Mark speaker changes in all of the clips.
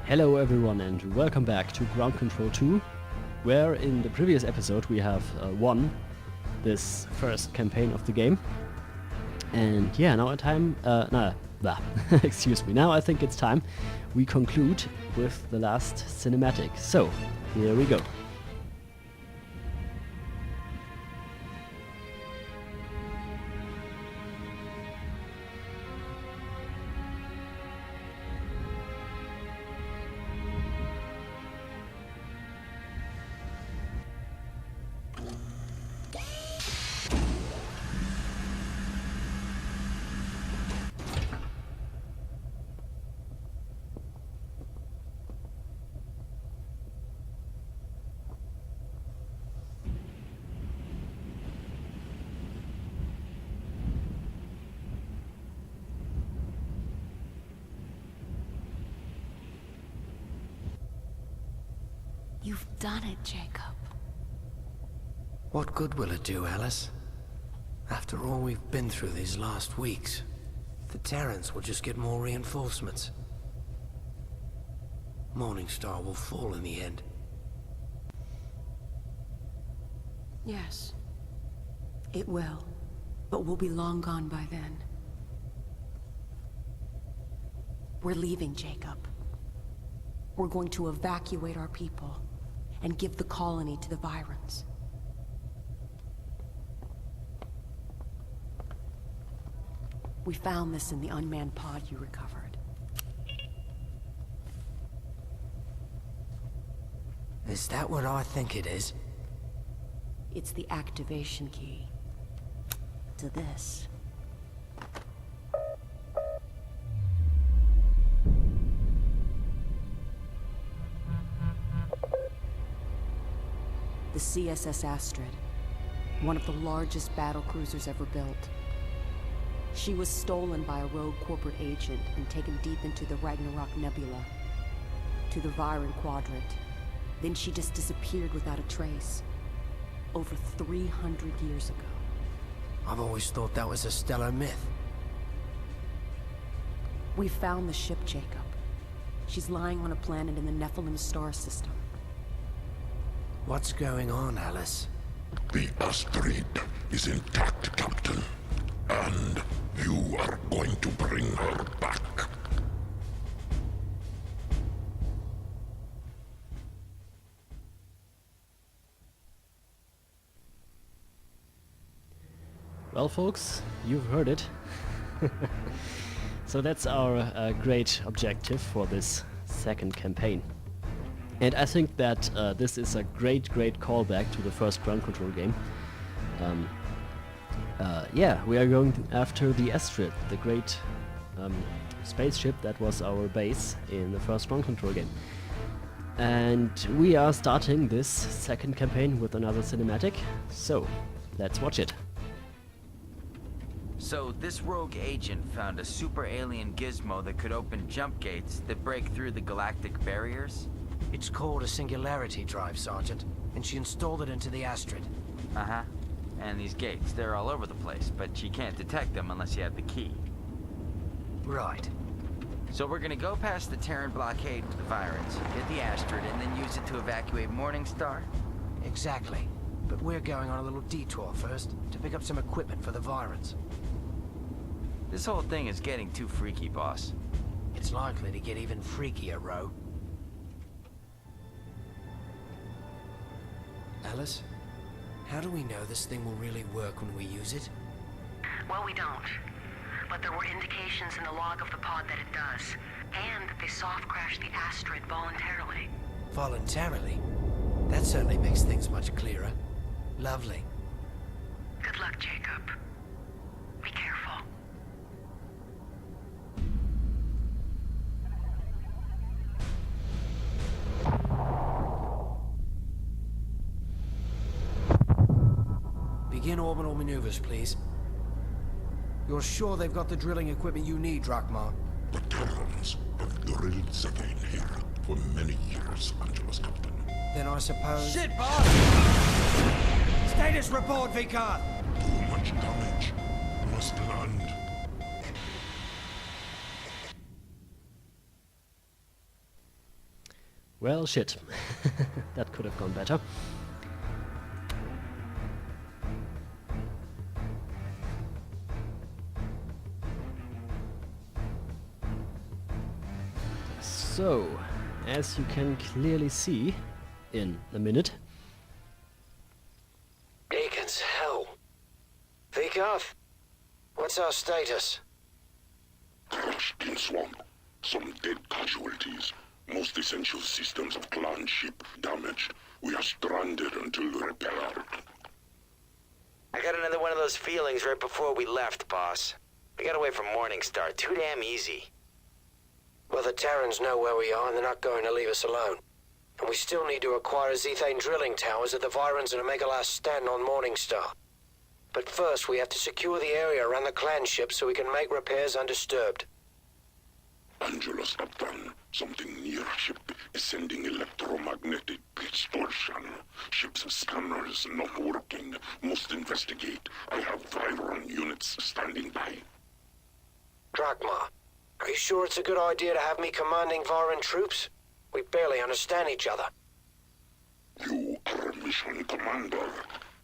Speaker 1: Hello everyone and welcome back to Ground Control 2, where in the previous episode we have won this first campaign of the game. And yeah, now excuse me, now I think it's time we conclude with the last cinematic. So, here we go.
Speaker 2: You've done it, Jacob.
Speaker 3: What good will it do, Alice? After all we've been through these last weeks, the Terrans will just get more reinforcements. Morningstar will fall in the end.
Speaker 2: Yes. It will. But we'll be long gone by then. We're leaving, Jacob. We're going to evacuate our people and give the colony to the Virons. We found this in the unmanned pod you recovered.
Speaker 3: Is that what I think it is?
Speaker 2: It's the activation key to this. The CSS Astrid, one of the largest battle cruisers ever built. She was stolen by a rogue corporate agent and taken deep into the Ragnarok Nebula, to the Viron Quadrant. Then she just disappeared without a trace, over 300 years ago.
Speaker 3: I've always thought that was a stellar myth.
Speaker 2: We found the ship, Jacob. She's lying on a planet in the Nephilim star system.
Speaker 3: What's going on, Alice?
Speaker 4: The asteroid is intact, Captain. And you are going to bring her back.
Speaker 1: Well folks, you've heard it. So that's our great objective for this second campaign. And I think that this is a great callback to the first ground control game. Yeah, we are going after the Astrid, the great spaceship that was our base in the first ground control game. And we are starting this second campaign with another cinematic, so let's watch it.
Speaker 5: So this rogue agent found a super alien gizmo that could open jump gates that break through the galactic barriers?
Speaker 3: It's called a singularity drive, Sergeant, and she installed it into the Astrid.
Speaker 5: Uh-huh. And these gates, they're all over the place, but you can't detect them unless you have the key.
Speaker 3: Right.
Speaker 5: So we're gonna go past the Terran blockade with the Virons, get the Astrid, and then use it to evacuate Morningstar?
Speaker 3: Exactly. But we're going on a little detour first, to pick up some equipment for the Virons.
Speaker 5: This whole thing is getting too freaky, boss.
Speaker 3: It's likely to get even freakier, Ro. Alice? How do we know this thing will really work when we use it?
Speaker 6: Well, we don't. But there were indications in the log of the pod that it does. And that they soft crashed the Astrid voluntarily.
Speaker 3: Voluntarily? That certainly makes things much clearer. Lovely.
Speaker 6: Good luck, Jacob. Be careful.
Speaker 3: Begin orbital maneuvers, please. You're sure they've got the drilling equipment you need, Drakmar?
Speaker 4: The Terrans have drilled the vein here for many years, Angelus Captain.
Speaker 3: Then I suppose...
Speaker 7: Shit, boss! Status report, Vicar!
Speaker 4: Too much damage. Must land.
Speaker 1: Well, shit. That could have gone better. So, as you can clearly see in a minute.
Speaker 3: Egan's hell. Vikarth, what's our status?
Speaker 4: Crushed in swamp. Some dead casualties. Most essential systems of clan ship damaged. We are stranded until repaired.
Speaker 8: I got another one of those feelings right before we left, boss. We got away from Morningstar too damn easy.
Speaker 3: Well, the Terrans know where we are and they're not going to leave us alone. And we still need to acquire Zethane drilling towers at the Virons and to make a last stand on Morningstar. But first, we have to secure the area around the clan ship so we can make repairs undisturbed.
Speaker 4: Angelus, Captain. Something near ship is sending electromagnetic distortion. Ship's scanners not working. Must investigate. I have Viron units standing by.
Speaker 3: Drakma, are you sure it's a good idea to have me commanding Viron troops? We barely understand each other.
Speaker 4: You are a mission commander.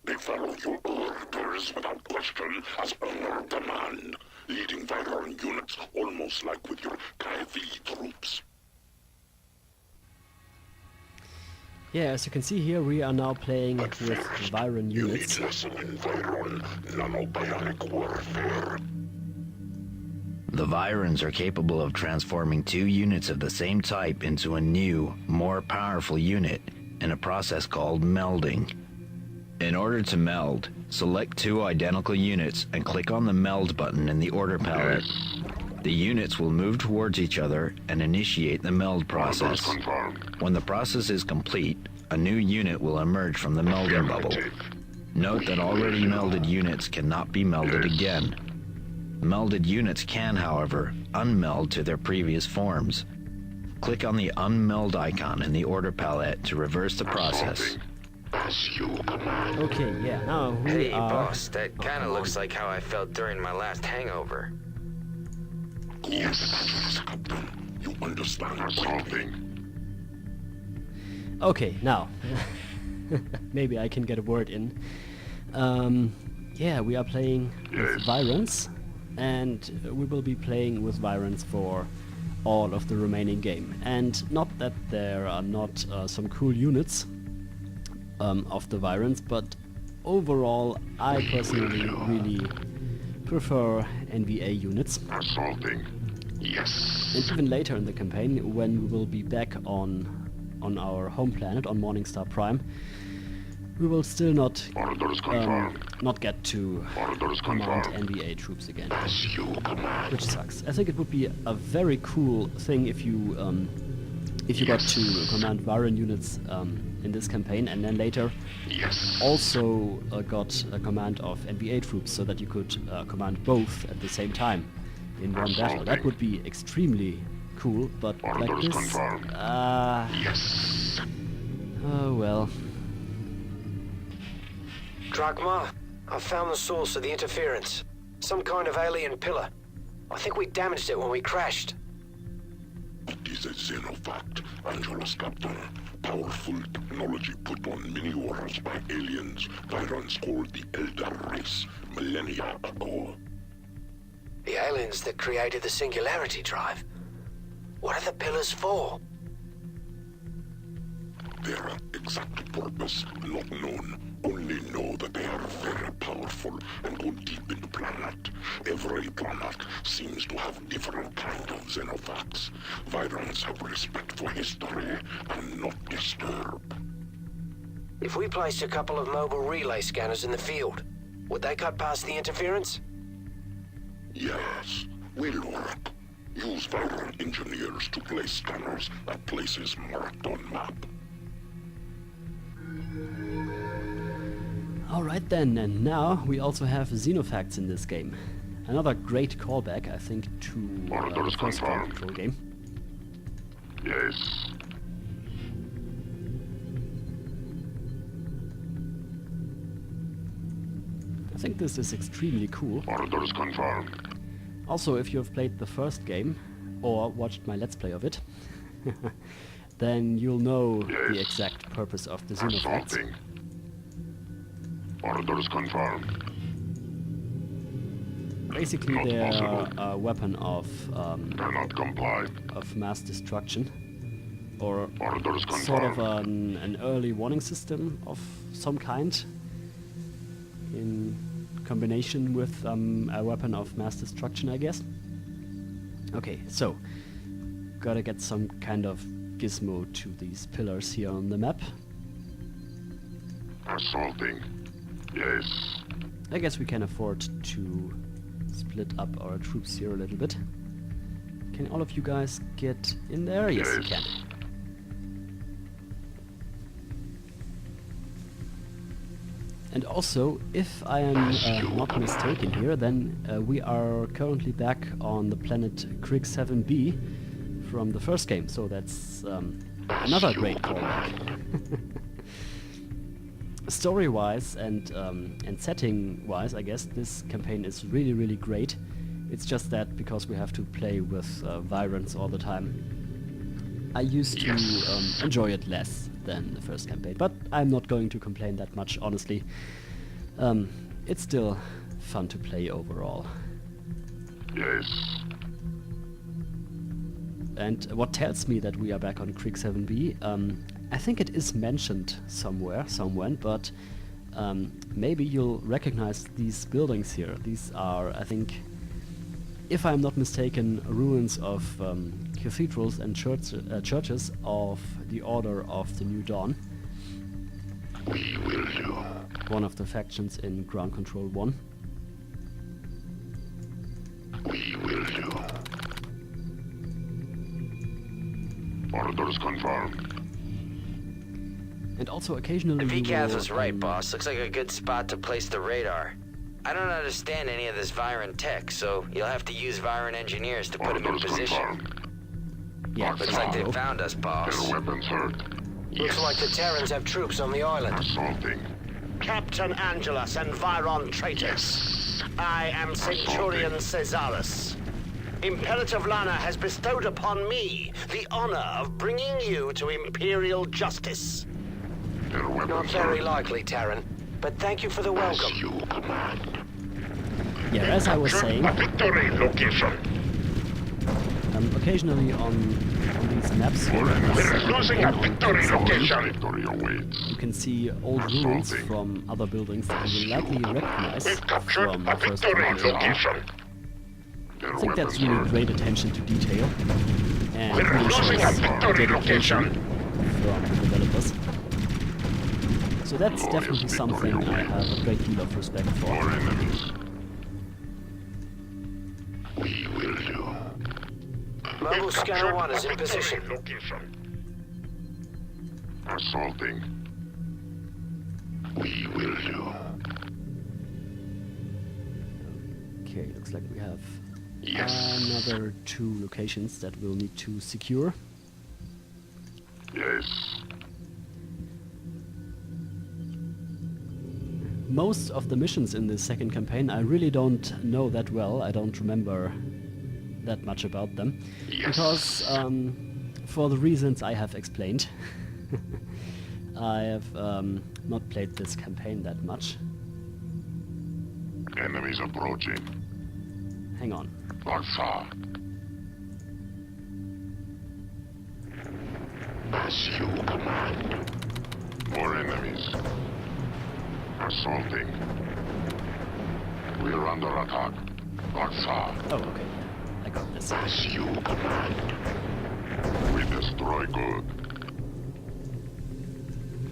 Speaker 4: They follow your orders without question as honor demand. Leading Viron units almost like with your Crayven troops.
Speaker 1: Yeah, as you can see here, we are now playing with Viron
Speaker 4: You
Speaker 1: units.
Speaker 4: need lesson in Viron nanobionic warfare.
Speaker 9: The Virons are capable of transforming two units of the same type into a new, more powerful unit in a process called melding. In order to meld, select two identical units and click on the meld button in the order palette. The units will move towards each other and initiate the meld process. When the process is complete, a new unit will emerge from the melding bubble. Note that already melded units cannot be melded again. Melded units can, however, unmeld to their previous forms. Click on the unmeld icon in the order palette to reverse the process.
Speaker 1: Okay, yeah, now we
Speaker 8: Hey,
Speaker 1: are...
Speaker 8: boss, that kinda looks like how I felt during my last hangover.
Speaker 4: Yes, Captain. You understand something.
Speaker 1: Okay, now. Maybe I can get a word in. Yeah, we are playing with Virons, and we will be playing with Virons for all of the remaining game. And not that there are not some cool units of the Virons, but overall I personally really prefer NVA units.
Speaker 4: Assaulting. Yes.
Speaker 1: And even later in the campaign, when we will be back on our home planet, on Morningstar Prime, we will still not get to command NVA troops again, which sucks. I think it would be a very cool thing if you got to command Viron units in this campaign, and then later also got a command of NVA troops, so that you could command both at the same time in one battle. That would be extremely cool, but like this, oh well.
Speaker 3: Drakma, I found the source of the interference. Some kind of alien pillar. I think we damaged it when we crashed.
Speaker 4: It is a xenofact, Angelus, Captain. Powerful technology put on many worlds by aliens. Virons called the Elder Race millennia ago.
Speaker 3: The aliens that created the Singularity Drive. What are the pillars for?
Speaker 4: Their exact purpose not known. Only know that they are very powerful and go deep into planet. Every planet seems to have different kind of xenofacts. Virons have respect for history and not disturb.
Speaker 3: If we placed a couple of mobile relay scanners in the field, would they cut past the interference?
Speaker 4: Yes, will work. Use Viron engineers to place scanners at places marked on map.
Speaker 1: Alright then, and now we also have xenofacts in this game. Another great callback, I think, to the first ground control game.
Speaker 4: Yes.
Speaker 1: I think this is extremely cool.
Speaker 4: Orders confirmed.
Speaker 1: Also, if you have played the first game, or watched my Let's Play of it, then you'll know the exact purpose of the zoom effects.
Speaker 4: Assaulting. Orders confirmed.
Speaker 1: Basically,
Speaker 4: Not
Speaker 1: they're
Speaker 4: possible.
Speaker 1: a weapon of
Speaker 4: Cannot comply.
Speaker 1: mass destruction, or
Speaker 4: Orders
Speaker 1: sort of
Speaker 4: confirmed.
Speaker 1: an early warning system of some kind, in combination with a weapon of mass destruction, I guess. Okay, so gotta get some kind of gizmo to these pillars here on the map.
Speaker 4: Assaulting. Yes.
Speaker 1: I guess we can afford to split up our troops here a little bit. Can all of you guys get in there? Yes, you can. And also, if I am not mistaken here, then we are currently back on the planet Krig-7B from the first game, so that's another great callback. Story-wise and setting-wise, I guess this campaign is really, really great. It's just that because we have to play with Virons all the time, I used to enjoy it less than the first campaign. But I'm not going to complain that much, honestly. It's still fun to play overall.
Speaker 4: Yes.
Speaker 1: And what tells me that we are back on Krig-7B, I think it is mentioned somewhere, but maybe you'll recognize these buildings here. These are, I think, if I'm not mistaken, ruins of cathedrals and churches of the Order of the New Dawn.
Speaker 4: We will do.
Speaker 1: One of the factions in Ground Control 1.
Speaker 4: We will do. Orders confirmed.
Speaker 1: And also occasionally
Speaker 8: The
Speaker 1: you
Speaker 8: VCAS
Speaker 1: will,
Speaker 8: was right, boss. Looks like a good spot to place the radar. I don't understand any of this Viron tech, so you'll have to use Viron engineers to put them in
Speaker 4: Orders
Speaker 8: position.
Speaker 4: confirmed.
Speaker 1: Yeah,
Speaker 8: Looks like they found us, boss.
Speaker 4: Their weapons hurt.
Speaker 3: Looks like the Terrans have troops on the island.
Speaker 4: Assaulting.
Speaker 10: Captain Angelus and Viron traitors. I am Centurion Caesarus. Imperative Lana has bestowed upon me the honor of bringing you to Imperial justice.
Speaker 4: Their weapons
Speaker 3: Not very
Speaker 4: hurt.
Speaker 3: likely, Terran, but thank you for the welcome.
Speaker 4: You command.
Speaker 1: yeah, as I was saying,
Speaker 4: Victory location.
Speaker 1: occasionally on these maps here,
Speaker 4: Losing a victory
Speaker 1: on
Speaker 4: location. Victory awaits.
Speaker 1: you can see old ruins
Speaker 4: Assaulting.
Speaker 1: from other buildings that you will likely recognize
Speaker 4: We've captured
Speaker 1: from
Speaker 4: a
Speaker 1: the first
Speaker 4: victory
Speaker 1: one.
Speaker 4: location. Their
Speaker 1: I think that's
Speaker 4: weapons
Speaker 1: really
Speaker 4: hurt.
Speaker 1: great attention to detail, and
Speaker 4: We're
Speaker 1: really
Speaker 4: losing
Speaker 1: shows
Speaker 4: a victory
Speaker 1: dedication
Speaker 4: location.
Speaker 1: from the developers. So that's
Speaker 4: Glorious
Speaker 1: definitely
Speaker 4: victory
Speaker 1: something I
Speaker 4: awaits.
Speaker 1: have a great deal of respect for.
Speaker 4: More enemies. We will do.
Speaker 3: Mobile Scanner 1 is in position.
Speaker 4: Location. Assaulting. We will do.
Speaker 1: Okay, looks like we have
Speaker 4: Yes.
Speaker 1: another 2 locations that we'll need to secure.
Speaker 4: Yes.
Speaker 1: Most of the missions in this second campaign I really don't know that well. I don't remember that much about them.
Speaker 4: Yes.
Speaker 1: Because, for the reasons I have explained, I have not played this campaign that much.
Speaker 4: Enemies approaching.
Speaker 1: Hang on.
Speaker 4: Alpha. As you command. More enemies. Assaulting. We're under attack. Alpha.
Speaker 1: Oh, okay. Yeah, I got this.
Speaker 4: As you command. We destroy good.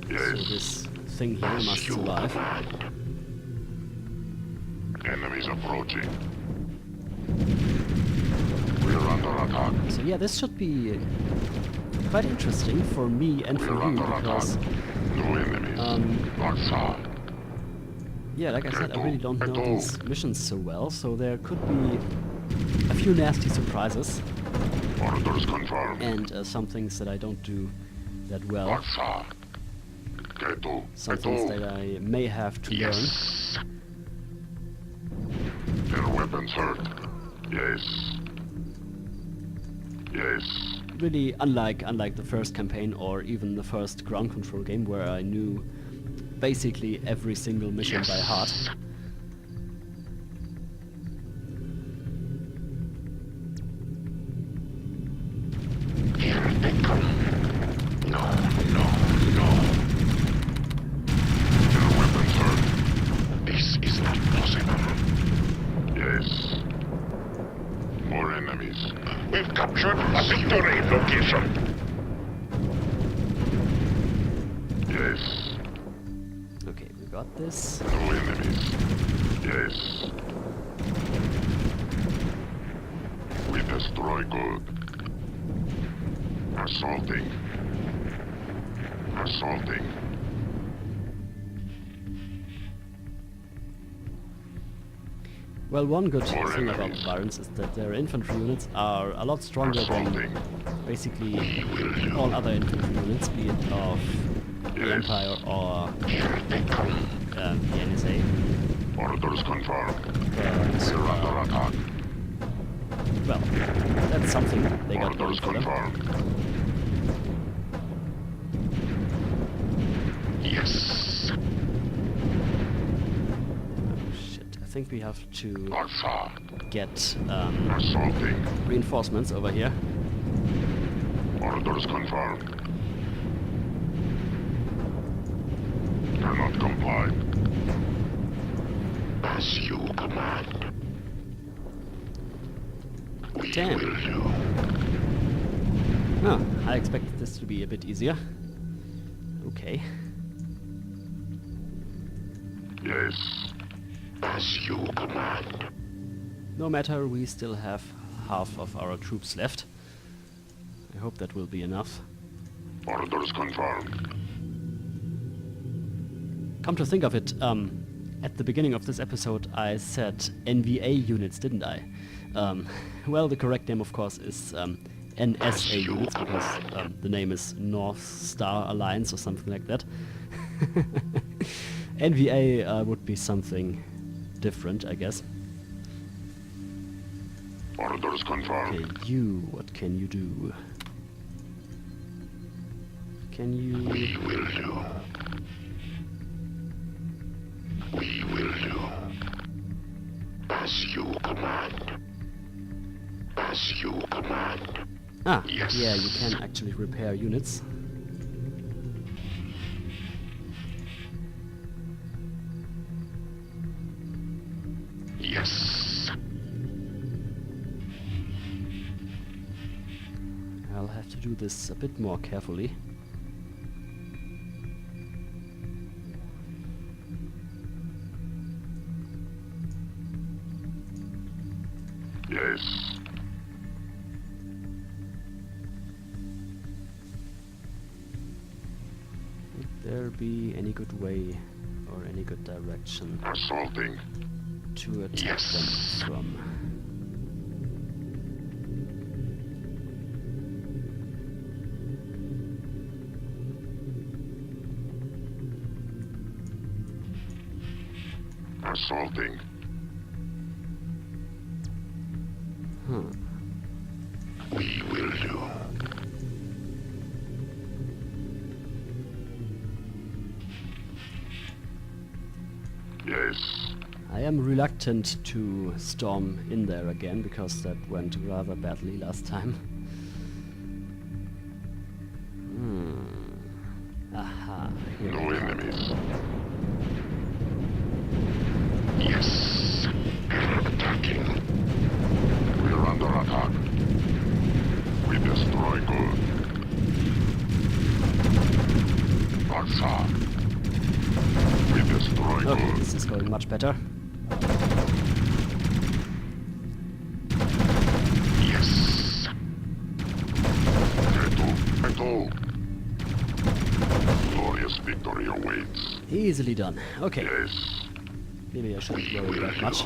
Speaker 1: So
Speaker 4: Yes.
Speaker 1: this thing here
Speaker 4: As
Speaker 1: must
Speaker 4: you
Speaker 1: survive.
Speaker 4: command. Enemies approaching. We're under attack.
Speaker 1: So yeah, this should be quite interesting for me and for
Speaker 4: We're
Speaker 1: you,
Speaker 4: under
Speaker 1: because
Speaker 4: attack. No enemies. Alpha.
Speaker 1: yeah, like I said, I really don't know these missions so well, so there could be a few nasty surprises
Speaker 4: Orders confirmed.
Speaker 1: and some things that I don't do that well,
Speaker 4: Alpha. Keto.
Speaker 1: some things that I may have to learn.
Speaker 4: Yes. Their weapons hurt. Yes. Yes.
Speaker 1: really unlike the first campaign or even the first ground control game where I knew basically every single mission by heart.
Speaker 4: Here they come. No. Their weapons are... This is not possible. Yes. More enemies. We've captured a victory location. Yes.
Speaker 1: Okay, we got this.
Speaker 4: No enemies. Yes. We destroy good. Assaulting.
Speaker 1: Well, one good thing about the Virons is that their infantry units are a lot stronger than basically all other infantry units, be it of the Empire or the NSA.
Speaker 4: Orders confirmed.
Speaker 1: But,
Speaker 4: attack.
Speaker 1: well, that's something they got going
Speaker 4: Orders
Speaker 1: for them.
Speaker 4: confirmed. Yes.
Speaker 1: I think we have to
Speaker 4: Alpha.
Speaker 1: get
Speaker 4: Assaulting.
Speaker 1: reinforcements over here.
Speaker 4: Orders confirmed. Cannot comply. As you command. We
Speaker 1: Damn.
Speaker 4: will do.
Speaker 1: Ah, I expected this to be a bit easier. Okay.
Speaker 4: Yes. As you command.
Speaker 1: No matter, we still have half of our troops left. I hope that will be enough.
Speaker 4: Orders confirmed.
Speaker 1: Come to think of it, at the beginning of this episode I said NVA units, didn't I? Well, the correct name of course is NSA units, because the name is North Star Alliance or something like that. NVA would be something different, I guess.
Speaker 4: Orders confirmed.
Speaker 1: Okay, you, what can you do? Can you...
Speaker 4: We will do. We will do. As you command. As you command.
Speaker 1: Ah,
Speaker 4: Yes.
Speaker 1: yeah, you can actually repair units.
Speaker 4: Yes.
Speaker 1: I'll have to do this a bit more carefully.
Speaker 4: Yes.
Speaker 1: Would there be any good way or any good direction
Speaker 4: Assaulting.
Speaker 1: to attack
Speaker 4: Yes.
Speaker 1: them from?
Speaker 4: Assaulting. We will do. Yes.
Speaker 1: I am reluctant to storm in there again, because that went rather badly last time. Aha, here
Speaker 4: No
Speaker 1: we are.
Speaker 4: enemies. Yes. Attacking. We're under attack. We destroy good. Alpha. We destroy
Speaker 1: Okay,
Speaker 4: good.
Speaker 1: this is going much better.
Speaker 4: Yes. Reto. Glorious victory awaits.
Speaker 1: Easily done. Okay,
Speaker 4: Yes.
Speaker 1: maybe I shouldn't worry that much.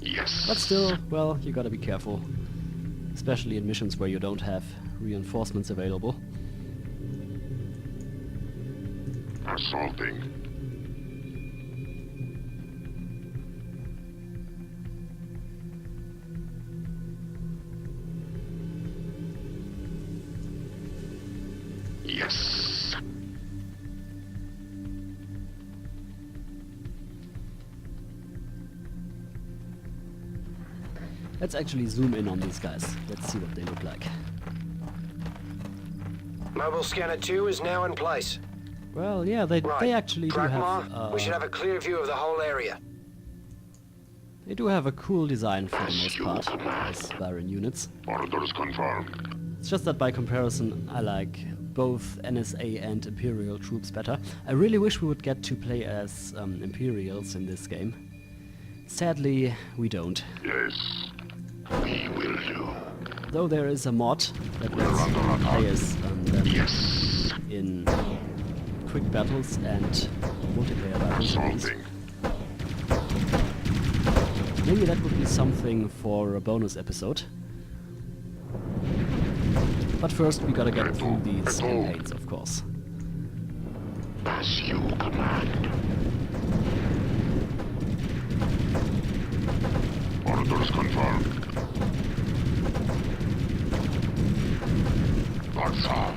Speaker 4: Yes.
Speaker 1: But still, well, you gotta be careful. Especially in missions where you don't have reinforcements available.
Speaker 4: Assaulting. Yes.
Speaker 1: Let's actually zoom in on these guys. Let's see what they look like.
Speaker 3: Mobile scanner 2 is now in place.
Speaker 1: Well, yeah, they actually do
Speaker 3: Drakmar,
Speaker 1: have...
Speaker 3: we should have a clear view of the whole area.
Speaker 1: They do have a cool design for the most part, as Viron units.
Speaker 4: Orders confirmed.
Speaker 1: It's just that by comparison, I like both NSA and Imperial troops better. I really wish we would get to play as Imperials in this game. Sadly, we don't.
Speaker 4: Yes, we will do.
Speaker 1: Though there is a mod that lets players in quick battles and multiplayer battles.
Speaker 4: Assaulting.
Speaker 1: Maybe that would be something for a bonus episode. But first we gotta get through these campaigns, of course.
Speaker 4: As you command. Orders confirmed. That's all.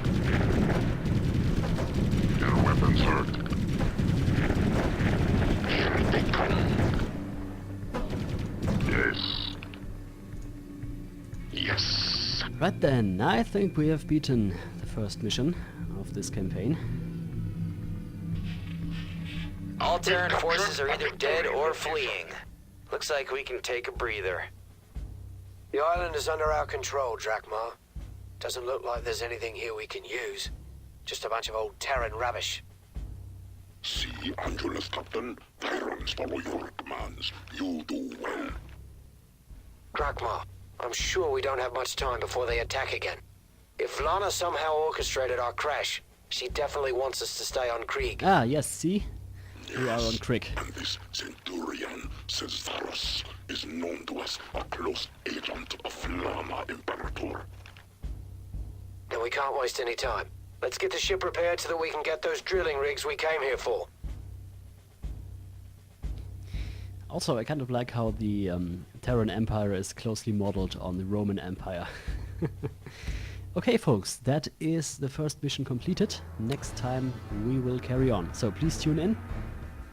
Speaker 4: Your weapons hurt. Here they come. Yes. Yes.
Speaker 1: Right then, I think we have beaten the first mission of this campaign.
Speaker 8: All Terran forces are either dead or fleeing. Looks like we can take a breather.
Speaker 3: The island is under our control, Drakmar. Doesn't look like there's anything here we can use. Just a bunch of old Terran rubbish.
Speaker 4: See, Angelus, Captain. Tyrants follow your commands. You do well.
Speaker 3: Drakmar, I'm sure we don't have much time before they attack again. If Lana somehow orchestrated our crash, she definitely wants us to stay on Krieg.
Speaker 1: Ah, yes, see? We are on Krig.
Speaker 4: And this Centurion, Cesaros, is known to us a close agent of Lama Imperator.
Speaker 3: Then we can't waste any time. Let's get the ship repaired so that we can get those drilling rigs we came here for.
Speaker 1: Also, I kind of like how the Terran Empire is closely modeled on the Roman Empire. Okay, folks, that is the first mission completed. Next time we will carry on. So please tune in,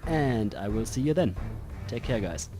Speaker 1: and I will see you then. Take care, guys.